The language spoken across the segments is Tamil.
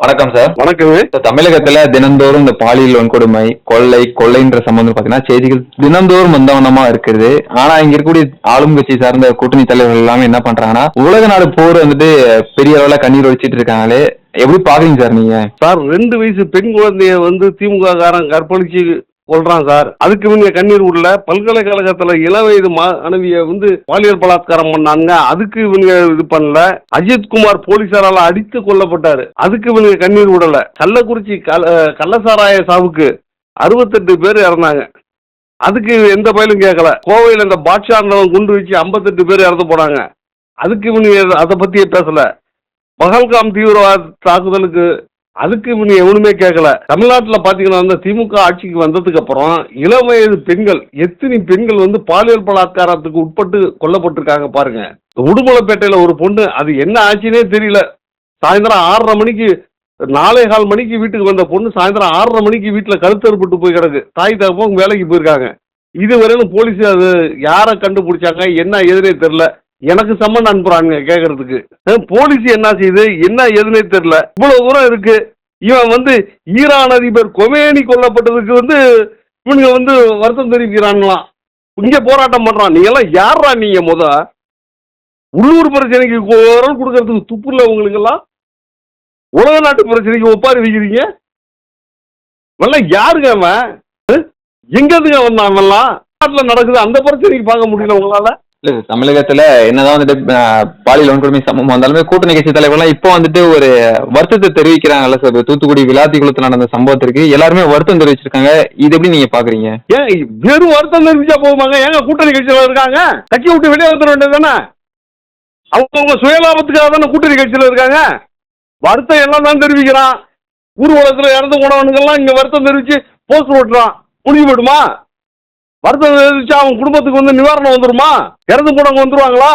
வணக்கம் சார். வணக்கங்க. தமிழகத்துல தினந்தோறும் இந்த பாலியல் வன்கொடுமை, கொள்ளைன்ற சம்பந்தம் பாத்தீங்கன்னா செய்திகள் தினந்தோறும் வந்தவனமா இருக்குது. ஆனா இங்க இருக்கக்கூடிய ஆளும் கட்சி சார்ந்த கூட்டணி தலைவர்கள் எல்லாமே என்ன பண்றாங்கன்னா உலக நாடு போர் வந்துட்டு பெரிய அளவுல கண்ணீர் வடிச்சிட்டு இருக்காங்களே, எப்படி பாக்குறீங்க சார் நீங்க? சார் 2 வயசு பெண் குழந்தைய திமுக காரன் கற்பழிச்சு கொள்றான் சார். அதுக்கு இவங்க கண்ணீர் உள்ள பல்கலைக்கழகத்துல இளவயது மாணவிய பாலியல் பலாத்காரம் பண்ணாங்க. அதுக்கு இவங்க இது பண்ணல. அஜித்குமார் போலீசாரால அடித்து கொல்லப்பட்டாரு. அதுக்கு இவங்க கண்ணீர் விடல. கள்ளக்குறிச்சி கள்ளசாராய சாவுக்கு 68 பேர் இறந்தாங்க. அதுக்கு எந்த பயலும் கேட்கல. கோவையில் இந்த பாட்ஷா குண்டு வச்சு 58 பேர் இறந்து போனாங்க. அதுக்கு இவங்க அதை பத்தியே பேசல. பகல்காம் தீவிரவாத தாக்குதலுக்கு அதுக்கு இவங்க எவனுமே கேட்கல. தமிழ்நாட்டில் பாத்தீங்கன்னா திமுக ஆட்சிக்கு வந்ததுக்கு அப்புறம் இளம் வயது பெண்கள் எத்தனை பெண்கள் பாலியல் பலாத்காரத்துக்கு உட்பட்டு கொல்லப்பட்டிருக்காங்க பாருங்க. உடுமலைப்பேட்டையில ஒரு பொண்ணு, அது என்ன ஆச்சுன்னே தெரியல, சாயந்தரம் 6:30 மணிக்கு 4:15 மணிக்கு வீட்டுக்கு வந்த பொண்ணு சாயந்தரம் 6:30 மணிக்கு வீட்டில் கழுத்தறுப்பட்டு போய் கிடக்கு. தாய் தகப்பன் வேலைக்கு போயிருக்காங்க. இதுவரையிலும் போலீஸ் அது யாரை கண்டுபிடிச்சாங்க என்ன எதுனே தெரியல. எனக்கு சம்மன் அனுப்புறாங்க கேட்கறதுக்கு. போலீஸ் என்ன செய்யுது என்ன எதுனே தெரியல. இவ்வளவு தூரம் இருக்கு. இவன் ஈரான் அதிபர் கொமேனி கொல்லப்பட்டதுக்கு இவனுங்க வருத்தம் தெரிவிக்கிறாங்களாம். இங்க போராட்டம் பண்றான். நீங்க எல்லாம் யாரா? நீங்க உள்ளூர் பிரச்சனைக்கு குரல் கொடுக்கறதுக்கு துப்புல உங்களுக்கு எல்லாம் உலக நாட்டு பிரச்சனைக்கு ஒப்பாரி வைக்கிறீங்க. எல்லாம் யாருங்க அவன்? எங்கதுங்க வந்தான்? அவன்லாம் நாட்டில் நடக்குது அந்த பிரச்சனைக்கு பார்க்க முடியல உங்களால? தமிழகத்துல என்னதான் பாலியல் வன்கொடுமை சம்பவம் வந்தாலுமே கூட்டணி கட்சி தலைவர்கள் இப்போ ஒரு வருத்தத்தை தெரிவிக்கிறாங்கல்ல சார். தூத்துக்குடி விளாத்திக்குளத்துல நடந்த சம்பவத்திற்கு எல்லாருமே வருத்தம் தெரிவிச்சிருக்காங்க. இது எப்படி நீங்க பாக்குறீங்க? ஏன் வெறும் வருத்தம் தெரிவிச்சா போகுமாங்க? ஏங்க கூட்டணி கட்சியில இருக்காங்க, கட்சி விட்டு வெளியே வந்துட வேண்டியது தானே? அவங்க சுயலாபத்துக்காக தானே கூட்டணி கட்சியில இருக்காங்க. வருத்தம் எல்லாம் தான் தெரிவிக்கிறான். ஊர்வலத்துல இறந்து போனவனுங்கெல்லாம் இங்க வருத்தம் தெரிவிச்சு போஸ்ட் ஓட்டுறான். முடிவு போயிடுமா? வருத்தம் தெரிவிச்சா அவன் குடும்பத்துக்கு நிவாரணம் வந்துருமா? இறந்து போனவங்க வந்துருவாங்களா?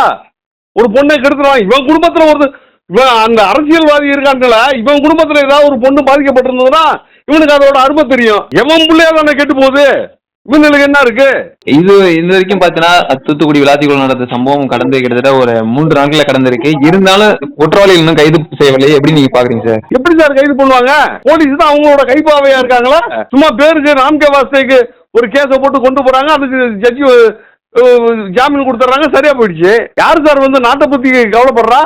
ஒரு பொண்ணை கெடுத்துருவாங்க. இவன் குடும்பத்துல இவன் அந்த அரசியல்வாதி இருக்கான்ல, இவன் குடும்பத்துல ஏதாவது ஒரு பொண்ணு பாதிக்கப்பட்டிருந்ததுன்னா இவனுக்கு அதோட அருமை தெரியும். எவன் பிள்ளையா தானே கெட்டு போகுது. இவனுக்கு என்ன இருக்கு? இது இந்த வரைக்கும் பாத்தீங்கன்னா தூத்துக்குடி விளாத்திக்குளம் நடந்த சம்பவம் கடந்து கிட்டத்தட்ட ஒரு 3 நாட்கள கடந்திருக்கு. இருந்தாலும் குற்றவாளிகள் இன்னும் கைது செய்யவில்லை. எப்படி நீங்க பாக்குறீங்க சார்? எப்படி சார் கைது பண்ணுவாங்க? போலீஸ் தான் அவங்களோட கைப்பாவையா இருக்காங்களா? சும்மா பேருக்கு ராம்கே வாஸ்தேக்கு ஒரு கேஸை போட்டு கொண்டு போறாங்க. அதுக்கு ஜட்ஜி ஜாமீன் கொடுத்துட்றாங்க. சரியா போயிடுச்சு. யாரு சார் நாட்டை பத்தி கவலைப்படுறா?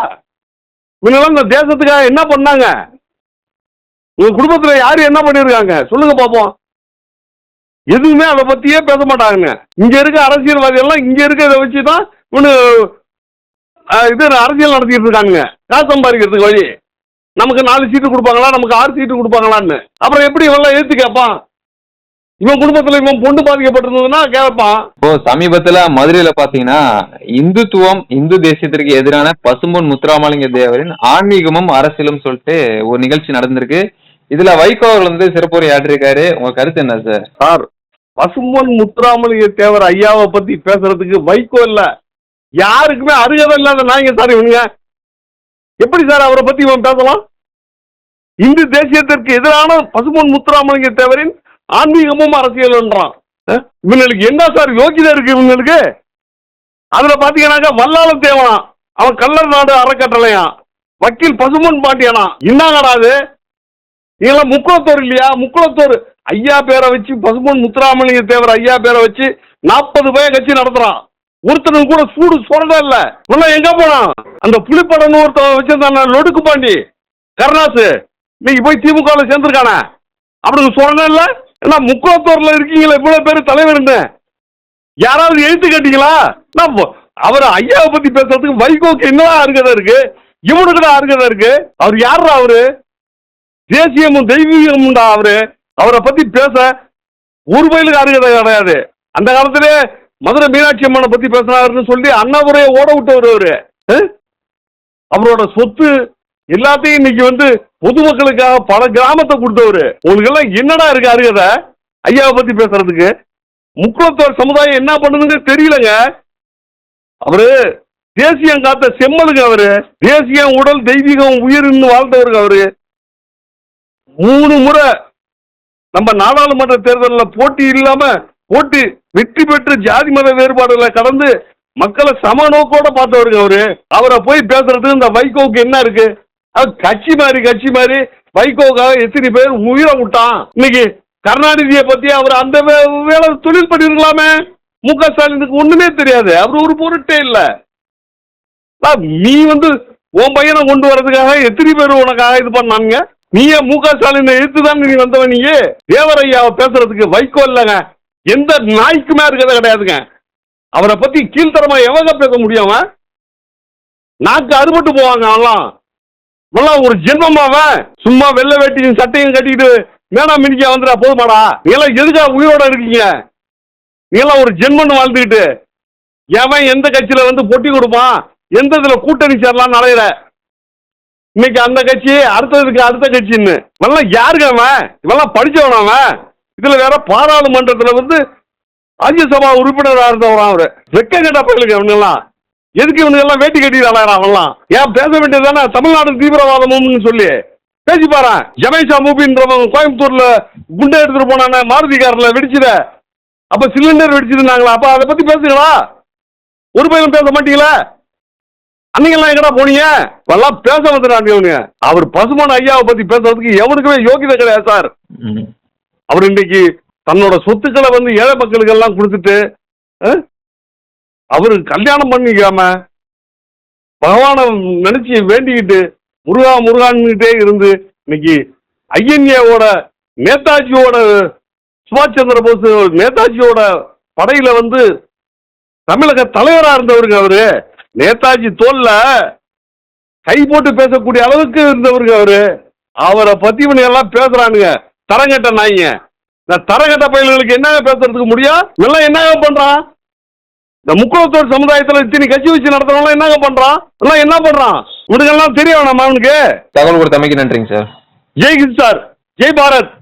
இவங்கெல்லாம் இந்த தேசத்துக்காக என்ன பண்ணாங்க? உங்க குடும்பத்துல யாரு என்ன பண்ணிருக்காங்க சொல்லுங்க பாப்போம். எதுவுமே அதை பத்தியே பேச மாட்டாங்க. இங்க இருக்க அரசியல்வாதி எல்லாம் இங்க இருக்க இதை வச்சுதான் இது அரசியல் நடத்திட்டு இருக்காங்க. காசு சம்பாதிக்கிறதுக்கு வழி. நமக்கு 4 சீட்டு கொடுப்பாங்களா, நமக்கு 6 சீட்டு கொடுப்பாங்களான்னு. அப்புறம் எப்படி இவெல்லாம் ஏத்து கேட்பான்? இவன் குடும்பத்துல இவன் பொண்ணு பாதிக்கப்பட்டிருந்ததுன்னா கேட்பான். இப்போ சமீபத்துல மதுரையில பாத்தீங்கன்னா இந்துத்துவம் இந்து தேசியத்திற்கு எதிரான பசும்பொன் முத்துராமலிங்க தேவரின் ஆன்மீகமும் அரசியலும் சொல்லிட்டு ஒரு நிகழ்ச்சி நடந்திருக்கு. இதுல வைகோ அவர் சிறப்புரை ஆற்றிருக்காரு. உங்க கருத்து என்ன சார்? சார், பசும்பொன் முத்துராமலிங்க தேவர் ஐயாவை பத்தி பேசுறதுக்கு வைகோ இல்ல, யாருக்குமே அருகதை இல்லாத நாய்ங்க சார் இவனுங்க. எப்படி சார் அவரை பத்தி இவன் பேசலாம்? இந்து தேசியத்திற்கு எதிரான பசும்பொன் முத்துராமலிங்க தேவரின் ஆன்மீகமும் அரசியல்ன்றான். இவங்களுக்கு என்ன சார் யோகிதை இருக்கு இவங்களுக்கு? அதுல பாத்தீங்கன்னாக்கா வல்லாளம் தேவனா, அவன் கள்ளர் நாடு அறக்கட்டளையான், வக்கீல் பசும்பொன் பாண்டியனா. என்னங்கடாது? நீங்களாம் முக்குளத்தோர் இல்லையா? முக்குளத்தோர் ஐயா பேரை வச்சு பசும்பொன் முத்துராமலிங்க தேவர் ஐயா பேரை வச்சு 40 பேர் கட்சி நடத்துறான். ஒருத்தனுக்கு கூட சூடு சொல்றதா இல்ல. இவெல்லாம் எங்க போனான்? அந்த புலிப்படன்னு ஒருத்தன் வச்சிருந்தான லொடுக்கு பாண்டி கருணாசு இன்னைக்கு போய் திமுக சேர்ந்திருக்கானே. அப்படின்னு சொல்றதா இல்ல. ஏன்னா முக்குளத்தோர்ல இருக்கீங்களா இவ்வளவு பேரு தலைவர்னு யாராவது எழுத்து கேட்டீங்களா? அவர் ஐயாவை பத்தி பேசுறதுக்கு வைகோக்கு என்னதான் அருகதை இருக்கு? இவனுக்கு தான் அருகதை இருக்கு. அவர் யாரா? அவரு தேசியமும் தெய்வீகமும் தான் அவரு. அவரை பத்தி பேச ஒரு பயிலுக்கு அருகதை கிடையாது. அந்த காலத்திலே மதுரை மீனாட்சி அம்மனை பத்தி பேசினாருன்னு சொல்லி அண்ணாபுரையை ஓட விட்டவர் அவரு. அவரோட சொத்து எல்லாத்தையும் இன்னைக்கு பொதுமக்களுக்காக பல கிராமத்தை கொடுத்தவரு. உங்களுக்கு எல்லாம் என்னடா இருக்கு அருகதை ஐயாவை பத்தி பேசுறதுக்கு? முக்குளத்தோர் சமுதாயம் என்ன பண்ணுதுன்னு தெரியலங்க. அவரு தேசியம் காத்த செம்மலுங்க. அவரு தேசியம் உடல் தெய்வீகம் உயிர்னு வாழ்ந்தவருக்கு. அவரு 3 முறை நம்ம நாடாளுமன்ற தேர்தலில் போட்டி இல்லாம போட்டி வெற்றி பெற்று ஜாதி மத வேறுபாடுகளை கடந்து மக்களை சம நோக்கோட பார்த்தவருங்க அவரு. அவரை போய் பேசுறது இந்த வைகோவுக்கு என்ன இருக்கு? கட்சி மாதிரி வைகோவுக்காக எத்தனை பேர் உயிரை விட்டான். இன்னைக்கு கருணாநிதியை பத்தி அவர் அந்த வேலை தொழில் பண்ணிருக்கலாமே. மு.க. ஸ்டாலினுக்கு ஒண்ணுமே தெரியாது, அவர் ஒரு பொருட்டே இல்ல. நீ உன் பையனை கொண்டு வர்றதுக்காக எத்தனை பேர் உனக்காக இது பண்ணானுங்க. நீயே மு.க. ஸ்டாலினை எதிர்த்துதான் நீ வந்தவன். நீயே தேவரையாவை பேசுறதுக்கு வைகோ இல்லைங்க, எந்த நாய்க்குமே இருக்கிறத கிடையாதுங்க. அவரை பத்தி கீழ்த்தரமா எவங்க பேச முடியும்? நாக்கு அறுபட்டு போவாங்க. அவெல்லாம் ஒரு ஜென்மமாவன் சும்மா வெள்ளை வேட்டியும் சட்டையும் கட்டிக்கிட்டு மேடா மினிக்கா வந்துடா போதுமாடா. நீங்களாம் எதுக்கா உயிரோட இருக்கீங்க? நீங்களாம் ஒரு ஜென்மன்னு வாழ்ந்துக்கிட்டு எவன் எந்த கட்சியில பொட்டி கொடுப்பான், எந்த இதுல கூட்டணி சேரலாம் அலையிற. இன்னைக்கு அந்த கட்சி, அடுத்ததுக்கு அடுத்த கட்சின்னு இவெல்லாம் யாருங்க? அவன் இவெல்லாம் படிச்சவன். அவன் இதுல வேற பாராளுமன்றத்துல ராஜ்யசபா உறுப்பினராக இருந்தவரான். அவரு வெக்க கேட்டா பயிலுக்கு அவனுங்கெல்லாம் எதுக்கு இவனுங்கெல்லாம் வேட்டி கட்டிடுறான்? அவன்லாம் ஏன் பேச வேண்டியதுதானே? தமிழ்நாடு தீவிரவாதம்னு சொல்லி பேசி பாரு. ஜமேஷா மூபின்றவங்க கோயம்புத்தூர்ல குண்டை எடுத்துட்டு போனானே, மாருதி கார்ல வெடிச்சுத, அப்ப சிலிண்டர் வெடிச்சிருந்தாங்களா? அப்ப அதை பத்தி பேசுங்களா? ஒரு பையன் பேச மாட்டீங்களா? அன்னைக்கெல்லாம் எங்கடா போனீங்க? எல்லாம் பேச வந்துடாங்க. அவர் பசுமான ஐயாவை பத்தி பேசுறதுக்கு எவனுக்குமே யோகிதை கிடையாது சார். அவர் இன்னைக்கு தன்னோட சொத்துக்களை ஏழை மக்களுக்கு எல்லாம் கொடுத்துட்டு அவரு கல்யாணம் பண்ணிக்காம பகவானை நினைச்சு வேண்டிக்கிட்டு முருகா முருகான்கிட்டே இருந்து இன்னைக்கு ஐஎன்ஏவோட நேதாஜியோட சுபாஷ் சந்திர போஸ் நேதாஜியோட படையில தமிழக தலைவரா இருந்தவருங்க. அவரு நேதாஜி தோல்ல கை போட்டு பேசக்கூடிய அளவுக்கு இருந்தவருங்க. அவரை பத்தி இவனுங்க எல்லாம் பேசுறானுங்க தரங்கட்ட நாய்ங்க. இந்த தரங்கட்ட பயில்களுக்கு என்னங்க பேசுறதுக்கு முடியும்? இவெல்லாம் என்னங்க பண்றான்? இந்த முக்குளத்தோர் சமுதாயத்தில் இத்தனை கட்சி வச்சு நடத்துறவங்க என்னங்க பண்றான்? எல்லாம் என்ன பண்றான்? இவனுக்கெல்லாம் தெரிய வேணாமா அவனுக்கு? தகவல் கொடுத்தமைக்கு நன்றிங்க சார். ஜெய் ஹிந்த் சார், ஜெய் பாரத்.